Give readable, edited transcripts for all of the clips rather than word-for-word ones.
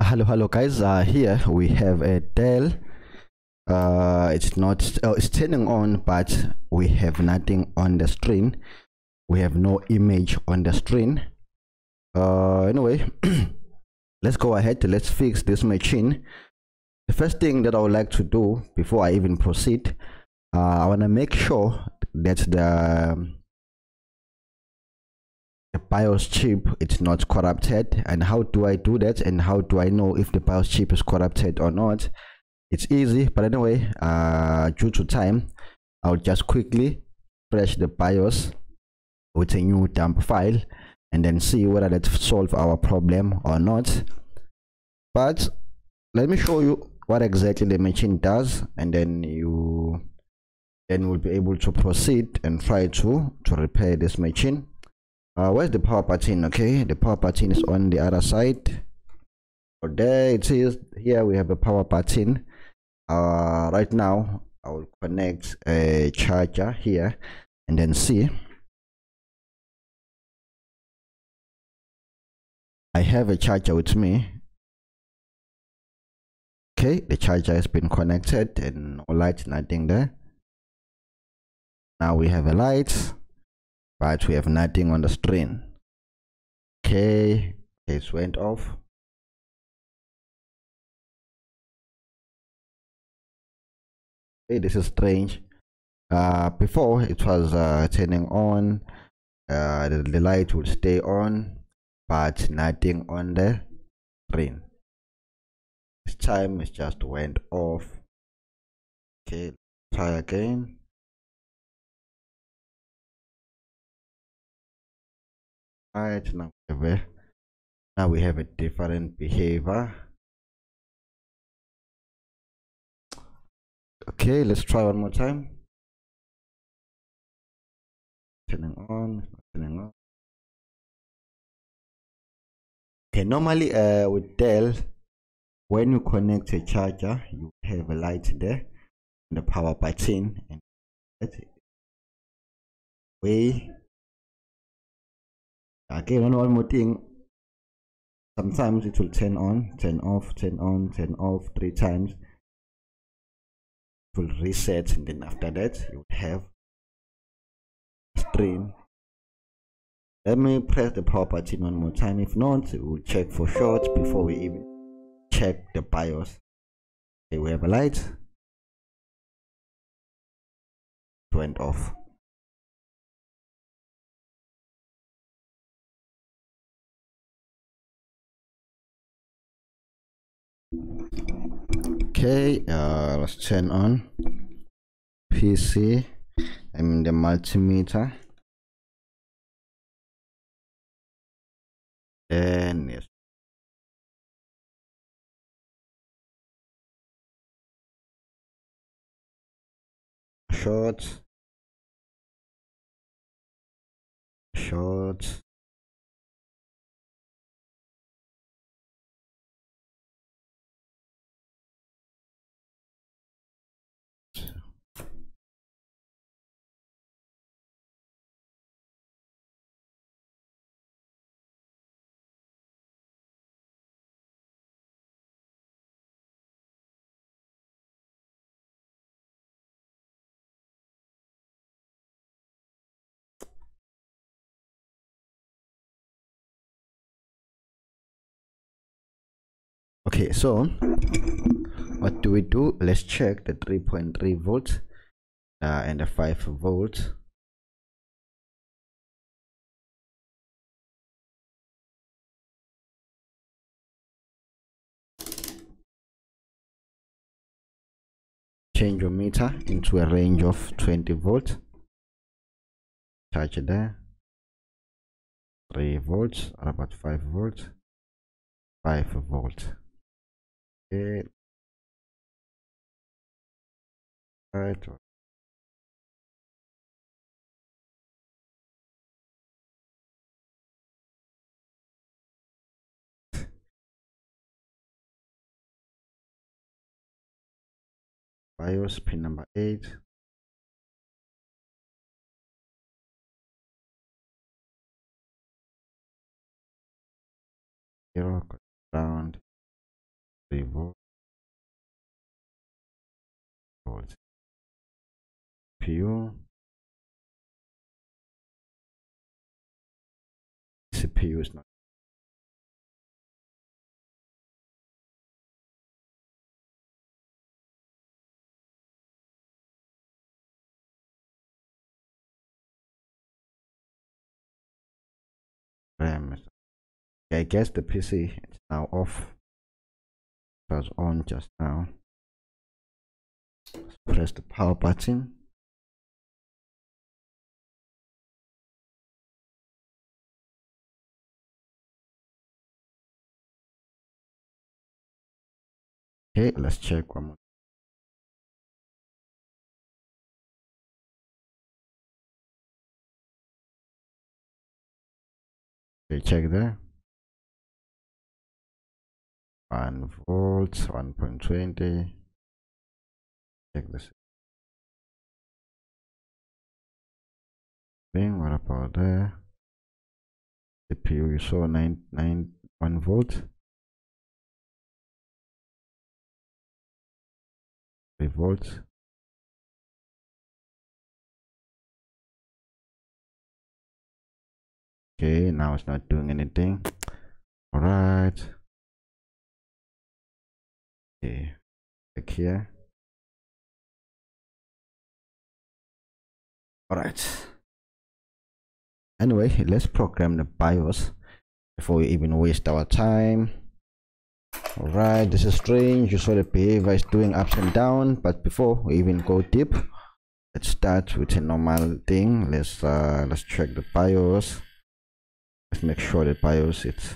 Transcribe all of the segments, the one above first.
Hello guys, here we have a Dell. It's not it's turning on, but we have nothing on the screen. We have no image on the screen. Anyway, let's go ahead. Let's fix this machine. The first thing that I would like to do before I even proceed, I want to make sure that the BIOS chip it's not corrupted. And how do I do that? And how do I know if the BIOS chip is corrupted or not? It's easy, but anyway, due to time, I'll just quickly refresh the BIOS with a new dump file and then see whether that solve our problem or not. But let me show you what exactly the machine does, and then we'll be able to proceed and try to repair this machine. Where's the power button? Okay, the power button is on the other side. So there it is. Here we have a power button. Right now I will connect a charger here and then see. I have a charger with me. Okay, the charger has been connected and no light, nothing there. Now we have a light, but we have nothing on the screen. Okay, it went off. Hey, this is strange. Before it was turning on, the light would stay on, but nothing on the screen. This time it just went off. Okay, try again. Right, now we have a different behavior. Okay, let's try one more time. Turning on, turning on. Okay, normally with Dell, when you connect a charger, you have a light there, and the power button, and that's it. Way. Again, one more thing. Sometimes it will turn on, turn off, turn on, turn off 3 times. It will reset, and then after that, you will have screen. Let me press the power button one more time. If not, we'll check for short before we even check the BIOS. Okay, we have a light. It went off. Okay, let's turn on PC. I'm in the multimeter. And yes. Short. Okay, so what do we do? Let's check the 3.3 volts and the 5 volts. Change your meter into a range of 20 volts. Charge it there. 3 volts or about 5 volts. 5 volts. Okay. Right. BIOS pin number 8. Zero ground. 3 volts. CPU. CPU is not. Okay, I guess the PC is now off. It was on just now. Press the power button. Okay, let's check one more. Okay, check there. 1 volt, 1.20. Check this thing. What about there? CPU, you saw 1 volt. 3 volts. Okay, now it's not doing anything. All right. Okay, click here. All right. Anyway, let's program the BIOS before we even waste our time. All right, this is strange. You saw the behavior is doing ups and down, but before we even go deep, let's start with a normal thing. Let's check the BIOS. Let's make sure the BIOS is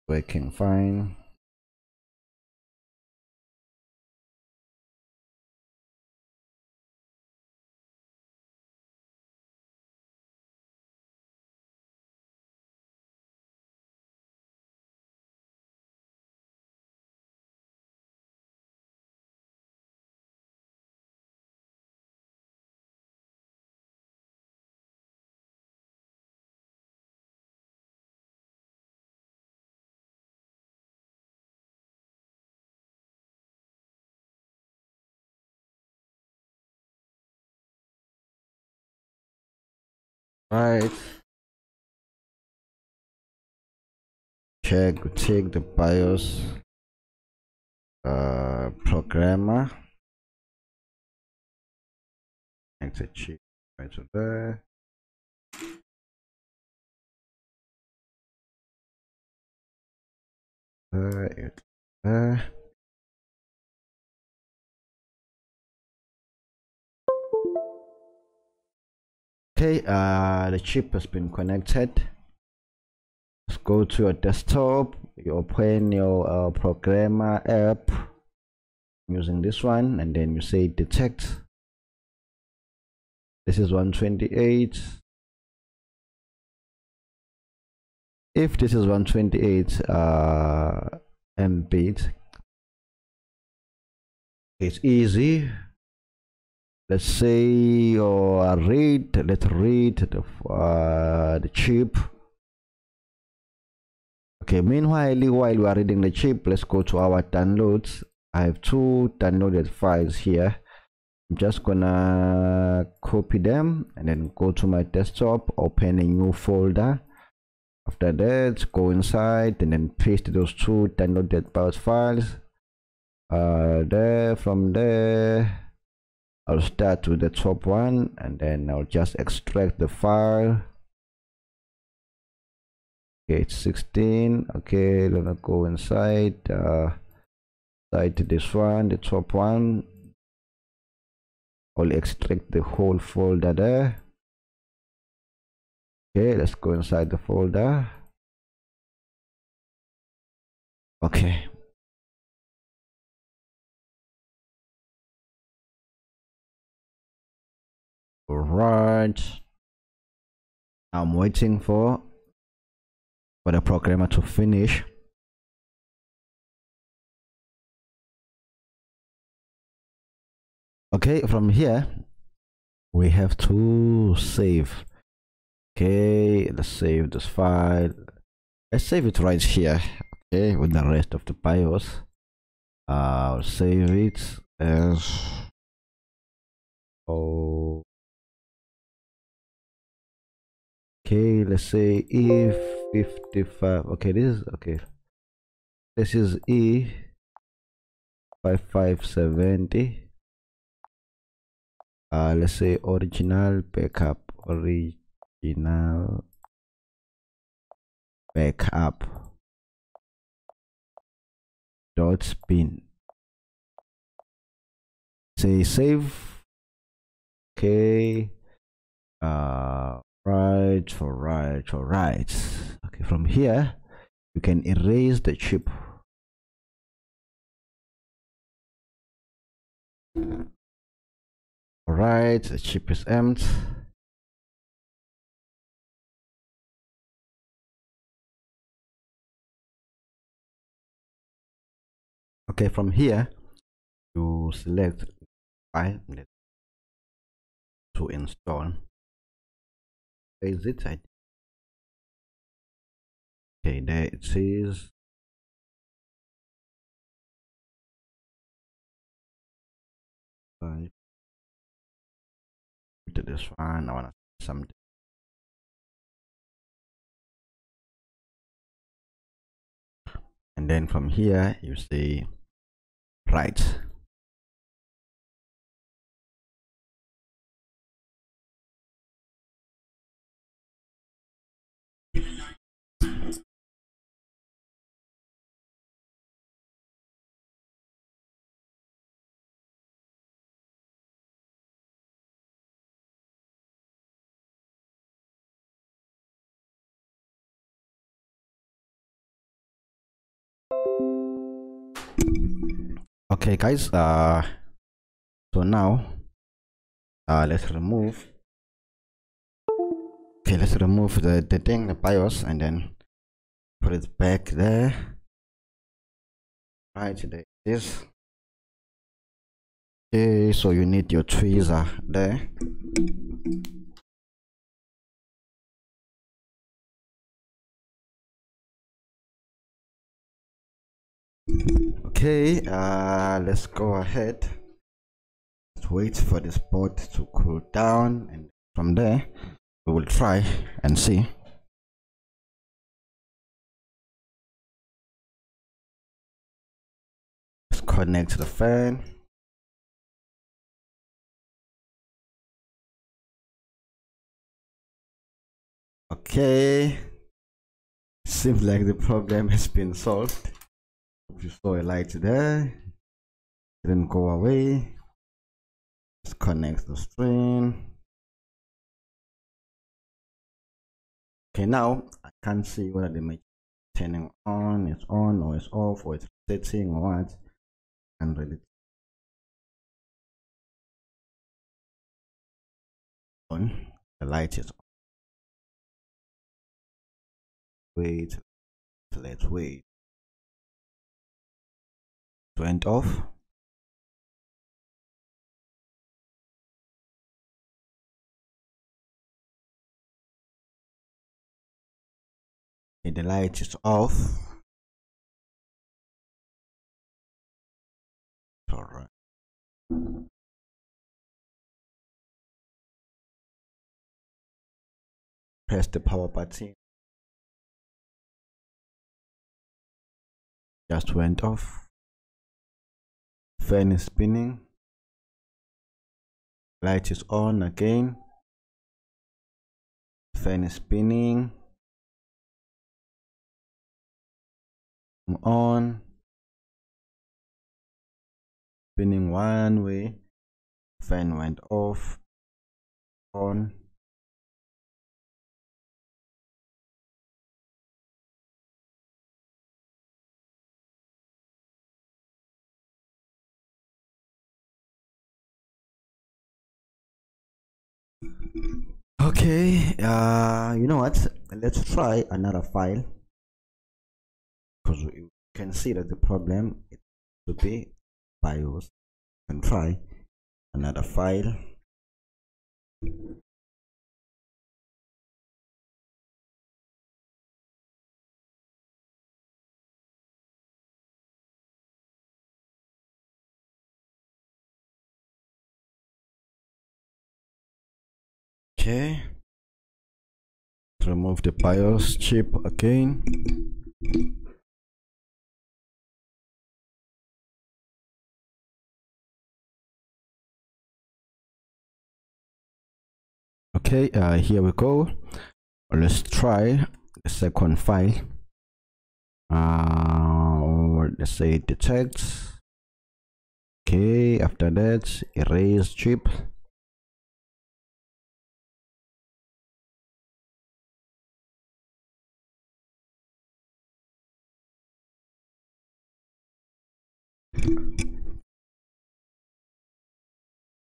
working fine. Right. Check the BIOS programmer. Enter chip right to there. There. Okay, the chip has been connected. Let's go to your desktop. You open your programmer app using this one, and then you say detect. This is 128. If this is 128 mbit, it's easy. Let's say your let's read the chip. Okay, meanwhile, while we are reading the chip, let's go to our downloads. I have 2 downloaded files here. I'm just gonna copy them and then go to my desktop, open a new folder. After that, go inside and then paste those 2 downloaded BIOS files. From there, I'll start with the top one and then I'll just extract the file. Okay, it's 16. Okay, let me go inside this one, the top one. I'll extract the whole folder there. Okay, let's go inside the folder. Okay. All right. I'm waiting for the programmer to finish. Okay, from here we have to save. Okay, let's save this file. Let's save it right here. Okay, with the rest of the BIOS. I'll save it as okay, let's say E55. Okay, this is E5570. Let's say original backup dot bin. Say save. Okay. Right. Okay, from here you can erase the chip. Alright, the chip is empty. Okay, from here you select file to install. Is it? Okay, there it says. To this one, I want to something. And then from here you say write. Okay guys, so now let's remove the thing, the BIOS, and then put it back there. Right, there it is. Okay, so you need your tweezer there. Okay, let's go ahead. Let's wait for this board to cool down, and from there we will try and see. Let's connect the fan. Okay, seems like the problem has been solved. You saw a light there, didn't go away. Let's connect the screen. Okay, now I can't see whether the machine is turning on, it's on, or it's off, or it's setting, or what. And really on. The light is on. Wait, let's wait. It went off. Okay, the light is off. All right. Press the power button. Just went off. Fan is spinning. Light is on again. Fan is spinning. On. Spinning one way. Fan went off. On. Okay, you know what? Let's try another file, because you can see that the problem is to be BIOS. You can try another file. Okay, remove the BIOS chip again. Okay, here we go. Let's try the second file. Let's say detect. Okay, after that, erase chip.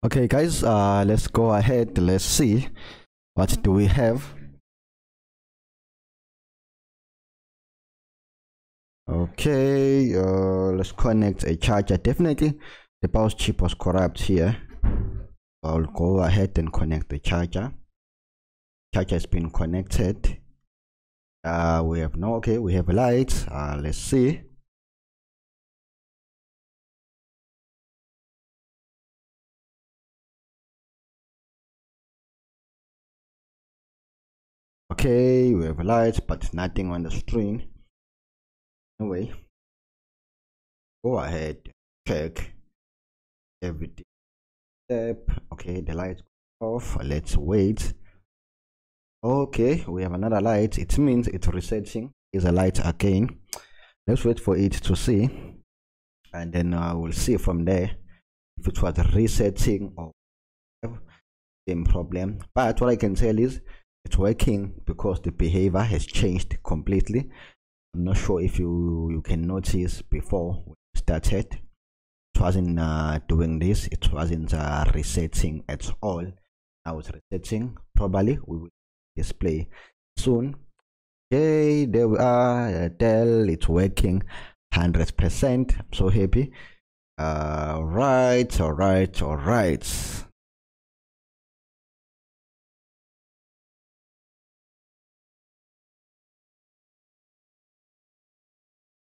Okay guys, let's go ahead. Let's see what do we have. Okay, let's connect a charger. Definitely the BIOS chip was corrupt here. I'll go ahead and connect the charger. Charger has been connected. We have no, okay, we have a light. Let's see. Okay, we have a light, but nothing on the screen. Anyway, go ahead, check everything. Step. Okay, the light off. Let's wait. Okay, we have another light. It means it's resetting. Is a light again. Let's wait for it to see, and then we'll see from there if it was resetting or same problem. But what I can tell is it's working because the behavior has changed completely. I'm not sure if you can notice before we started, it wasn't doing this. It wasn't resetting at all. Now it's resetting properly. We will display soon. Okay, there we are. Dell, it's working 100%. I'm so happy. All right.